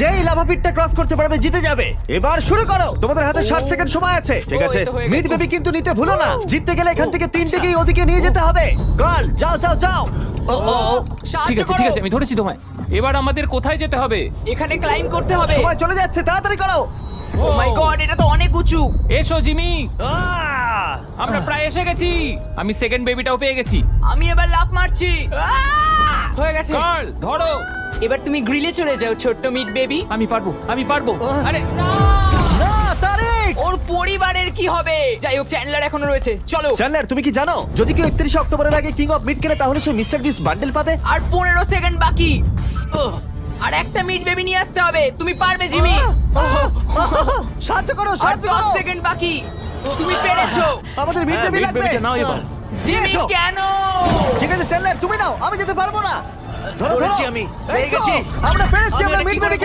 যেই lava পিটটা cross করতে পারবে জিতে যাবে। এবার শুরু করো, তোমাদের হাতে 60 সেকেন্ড সময় আছে। ঠিক আছে, এই তো হয়ে মিড গেছে। বেবি কিন্তু নিতে ভুলো না, জিততে গেলে এখান থেকে তিনটেকেই ওদিকে নিয়ে যেতে হবে। গার্ল যাও যাও যাও। ও ও ও, ঠিক সাহায্য আছে করো। ঠিক আছে, আমি ধরেছি তোমায়। এবার আমাদের কোথায় যেতে হবে? এখানে ক্লাইম্ব করতে হবে। সময় চলে যাচ্ছে, তাড়াতাড়ি করো। ও মাই গড, এটা তো অনেক উঁচু। এসো জিমি, আহ! আমরা প্রায় এসে গেছি। আমি সেকেন্ড বেবিটাও পেয়ে গেছি। আমি এবার লাফ মারছি। হয়ে গেছে। গার্ল ধরো। এবার তুমি গ্রিলে চলে যাও, ছোট্ট মিট বেবি। আমি পারবো, আমি পারবো। আরে না! না তারিক। ওর পরিবারের কি হবে? যাই হোক, চ্যান্ডলার এখনো রয়েছে। চলো। চ্যান্ডলার তুমি কি জানো যদি কেউ 31 অক্টোবরের আগে কিং অফ মিড কেনে তাহলে সে মিস্টার বিস্ট বান্ডেল পাবে? আর 15 সেকেন্ড বাকি। আর একটা মিট বেবি নিয়ে আসতে হবে। তুমি পারবে জিমি। সাহায্য করো, আর সাহায্য 10 করো। সেকেন্ড বাকি। তুমি পেরেছো। আমাদের মিড বেবি লাগবে। নাও এবার। জিমি এসো। কেন? ঠিক আছে চ্যান্ডলার তুমি নাও, আমি যেতে পারবো না। ধরো ধরো, ধরেছি আমি, এই পেয়ে তো, গেছি। আমরা পেরেছি, আমি আমরা এটা মিড কি করে বেবিকে